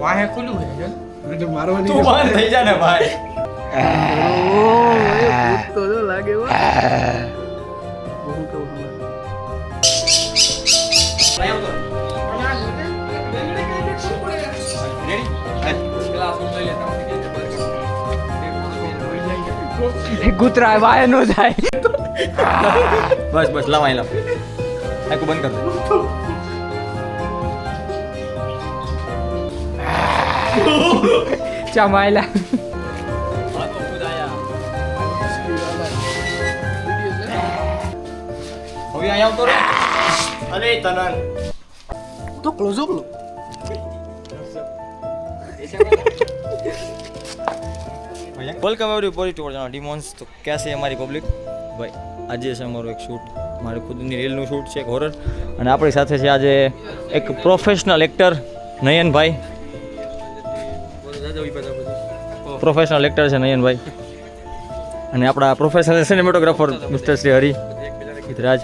વાહે ખુલ્લું છે જો એટલે મારવાની તું બંધ થઈ જા ને ભાઈ. ભૂત તો જો લાગે વા બહુ કેવું કૂતરા વાહે નો જાય બસ બસ લાવ આઈ લાવ આખું બંધ કર દે. ચમાયલા હવે અહીંયા આવતો રે. અરે તનન તો ક્લોઝ અપ લો welcome everybody to our demons. તો कैसे हमारी पब्लिक ભાઈ આજે છે અમારું એક શૂટ, મારી ખુદની રીલનું શૂટ છે, એક હોરર. અને આપણી સાથે છે આજે એક professional actor Nayanbhai. Professional actor છે નયનભાઈ. અને આપણા પ્રોફેશનલ સિનેમેટોગ્રાફર મિસ્ટર શ્રી હરી હિતરાજ.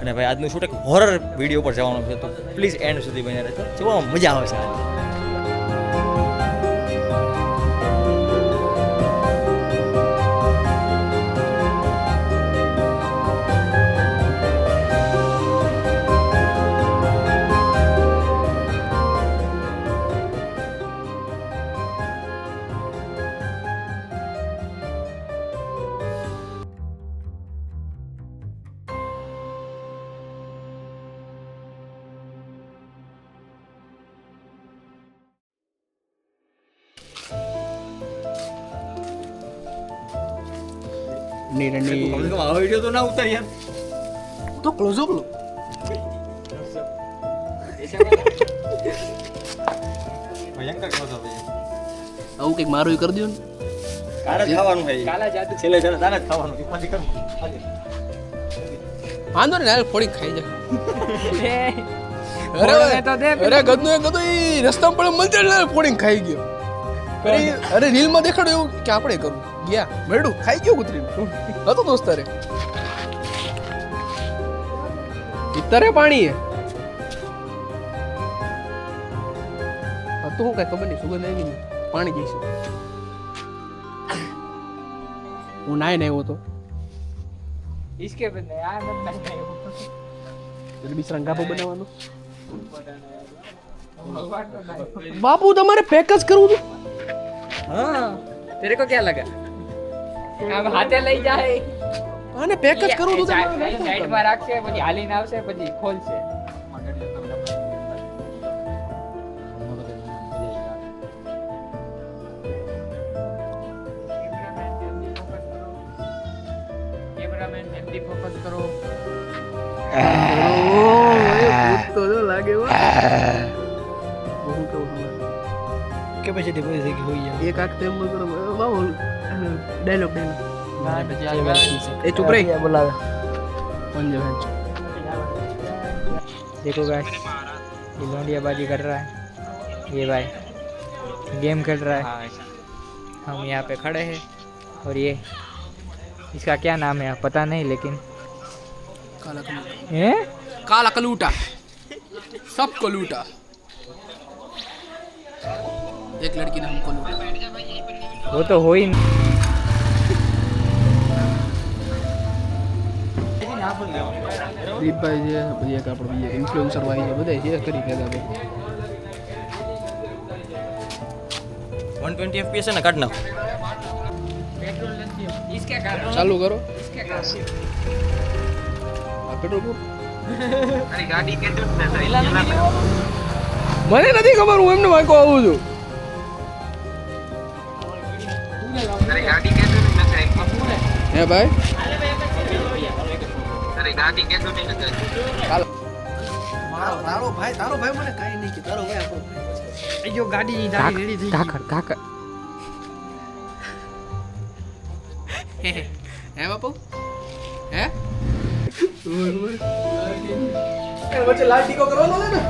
અને ભાઈ આજનું શૂટ એક હોરર વિડીયો પર જવાનું છે, તો પ્લીઝ એન્ડ સુધી બન્યા રહેજો, જોવામાં મજા આવશે આજે. આ વિડીયો તો ના ઉતાર યાર. તો ક્લોઝ અપ લો ભયંકર ક્લોઝ અપ છે. આવું કંઈક મારું કરી દો ને તારે જ ખાવાનું છે. કાલા જાદુ છેલ્લે છેલ્લે તારે જ ખાવાનું. ઉપાધિ કર. વાંધો ને હાલ ફોડી ખાઈ જા બોલને તો દે અરે ગદનો એ ગદો ઈ રસ્તામાં પડે મંદિર ને ફોડીને ખાઈ ગયો. અરે રીલ માં દેખાડ્યું એવું કે આપણે કરવું ગયા મેડું ખાઈ ગયો કુતરી હતો દોસ્તારે ઇતરે પાણી હે તો હું કઈ ખબર નહીં સુગંધ આવી ને પાણી જઈશું. હું નાય ને આવ્યો તો इसके बदले यार मत नहीं એટલે બિસરા ગાભો બનાવવાનો. भगवान को नहीं બાપુ તમારે પેક જ કરવું હતું. हाँ तेरे को क्या लगा हम हाथे લઈ જાય આને પેક જ કરવું હતું સાઈડ માં રાખશે પછી હાલીને આવશે પછી ખોલશે કેમેરામેન જલ્દી ફોકસ કરો તો જો લાગે વા બહુ કેવું કે પછી તે કોઈ જગ્યા હોઈ જાય એક આંખ તેમ કરો બાબુ ડાયલોગ એ ચुप रही बोला कौन जो है देखो गाइस ये लौंडियाबाजी कर रहा है ये भाई गेम खेल रहा है हम यहाँ पे खड़े हैं और ये इसका क्या नाम है पता नहीं लेकिन काला कलूटा सबको लूटा एक लड़की ने हमको लूटा वो तो हो ही દીપભાઈ છે પછી એક આપણે બીજા ઇન્ફ્લુએન્સર ભાઈ છે બધા છે કરી કહેતા ભાઈ 120 fps ને કાઢ નાખ. पेट्रोल नहीं इसके कारण ચાલુ કરો इसके कारण આ પેટ્રોલ પંપ अरे गाड़ी के तो મને નથી ખબર હું એમને વાંકો આવું છું अरे गाड़ी के तो હે ભાઈ अरे गाड़ी के तो ચાલો તારો ભાઈ મને કાઈ નહીં કે તારો ભાઈ આપણો जो गाड़ी रेडी थी काकर હે બાપુ હે વચ્ચે લાલ ટીકો કરવાનો છે ને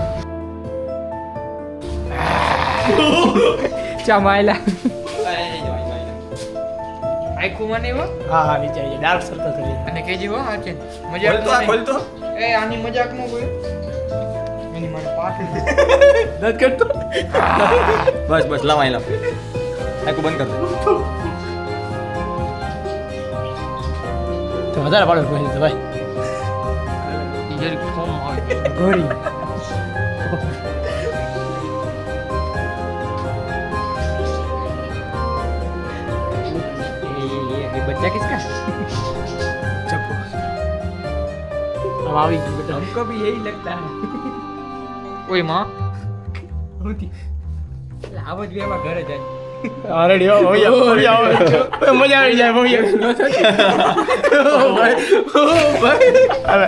ચમાયલા આખું મને હો હા હા નીચે આવી ડાર્ક સર્કલ કરી અને કેજી હો આ છે મજાક ખોલતો એ આની મજાક નો કોઈ એની મને પાઠ દત કરતો बस बस लावा लाव आखो बंद कर दे તો વધારે પાડો કોઈ તો ભાઈ ગોરી ये बच्चा किसका? ચપ્પુ अब આવી ગયું બેટા हमको भी यही लगता है. ओए माँ होती आवत भी हमारा घर है ऑलरेडी हो गया मजा आ जाए भाई अरे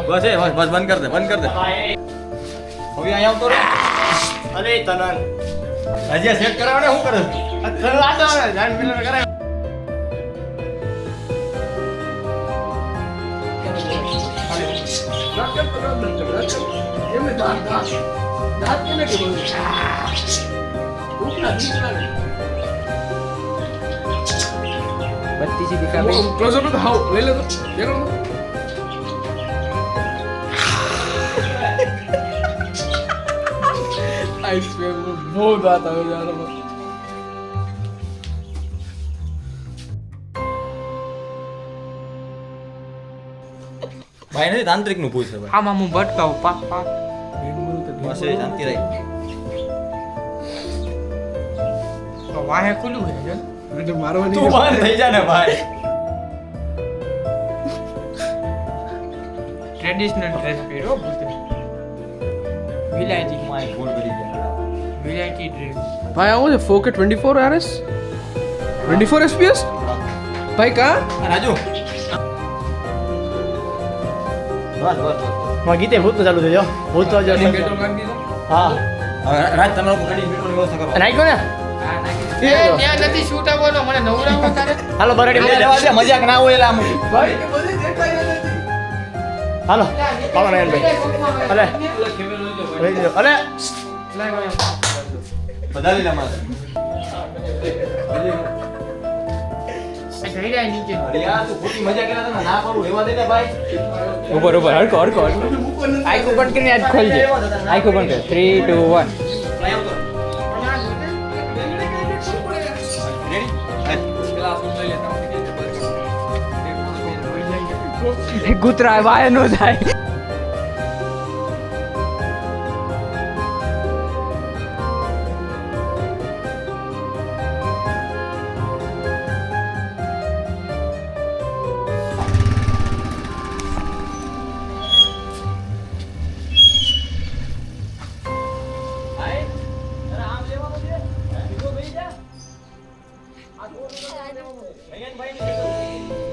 बस है बस बस बंद कर दे हो गया यहाँ तो अरे तनन अजय सेट करावने હું કરે तनन आता है जान मिलर करे बत्ती सी दिखा भाई. क्लोजअप तो हाउ ले ले तो देखो आइस पे बहुत आता है यार ભાઈ નથી તાંત્રિક નું પૂછે ભાઈ हाँ मामू भटकाओ पाक पाक. બસ એ શાંતિ રહી तो वहाँ खुलू है जन. तो मारो તું બંધ થઈ જા ને ભાઈ ट्रेडिशनल ड्रेस पहनो बोलते विलायती માય ફોન કરી ગયા विलायती ड्रेस. भाई आओ 4K 24 RS 24 FPS भाई कहाँ રાજુ બસ બસ બસ वहाँ गीते भूत तो चालू थे जो भूत तो जो हाँ હવે રાજ તમે લોકો ગાડી પેટ્રોલ વ્યવસ્થા કરો नाइट को ना એ ત્યાં નથી શૂટ આવવાનો મને નવરાવો તારે. હાલો બરાડી એ લેવા દે મજાક ના હોય એટલે આમ ભાઈ હાલો પાલો નયન ભાઈ અલે અલે બધાલી લે મારે જઈ રહ્યા નીચે. અરે યાર તું ખોટી મજા કર્યા તને ના કરું એવા દે ને ભાઈ ऊपर ऊपर हड़को हड़को आई को बंद करने आज खोल दे. आई को बंद कर 3 2 1. લઈ આવતો કૂતરા વાય નો થાય.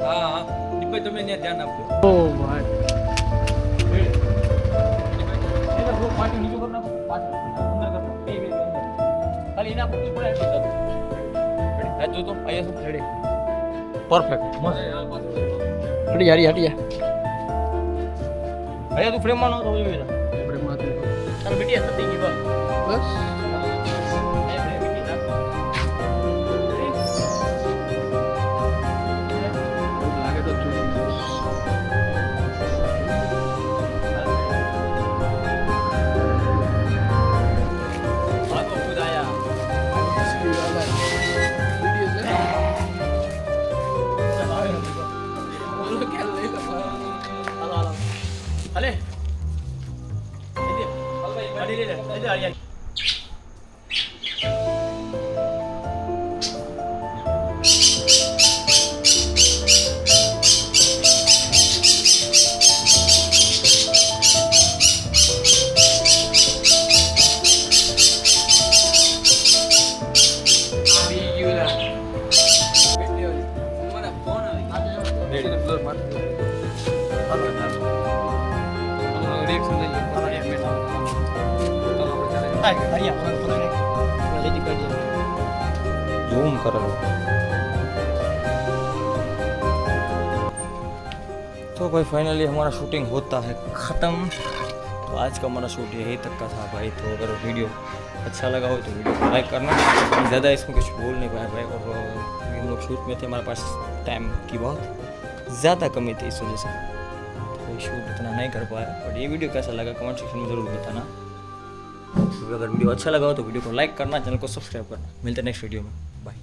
હા હા દીપક તમે ને ધ્યાન આપજો. ओ भाई પરફેક્ટ हटी जा रही हटी जा અરે તું ફ્રેમ માં નહોતો જોઈએ તારે બેટી હશે થઈ ગઈ બસ લાગે તો અલે ઝૂમ करो तो भाई फाइनली हमारा शूटिंग होता है ख़त्म। तो आज का हमारा शूट यही तक का था भाई। तो अगर वीडियो अच्छा लगा हो तो वीडियो को लाइक करना। ज़्यादा इसमें कुछ बोल नहीं पाया भाई, और हम लोग शूट में थे, हमारे पास टाइम की बहुत ज़्यादा कमी थी, इस वजह से तो शूट इतना नहीं कर पाया। बट ये वीडियो कैसा लगा कमेंट सेक्शन में ज़रूर बताना। अगर वीडियो अच्छा लगा हो तो वीडियो को लाइक करना, चैनल को सब्सक्राइब करना। मिलते हैं नेक्स्ट वीडियो में, बाय।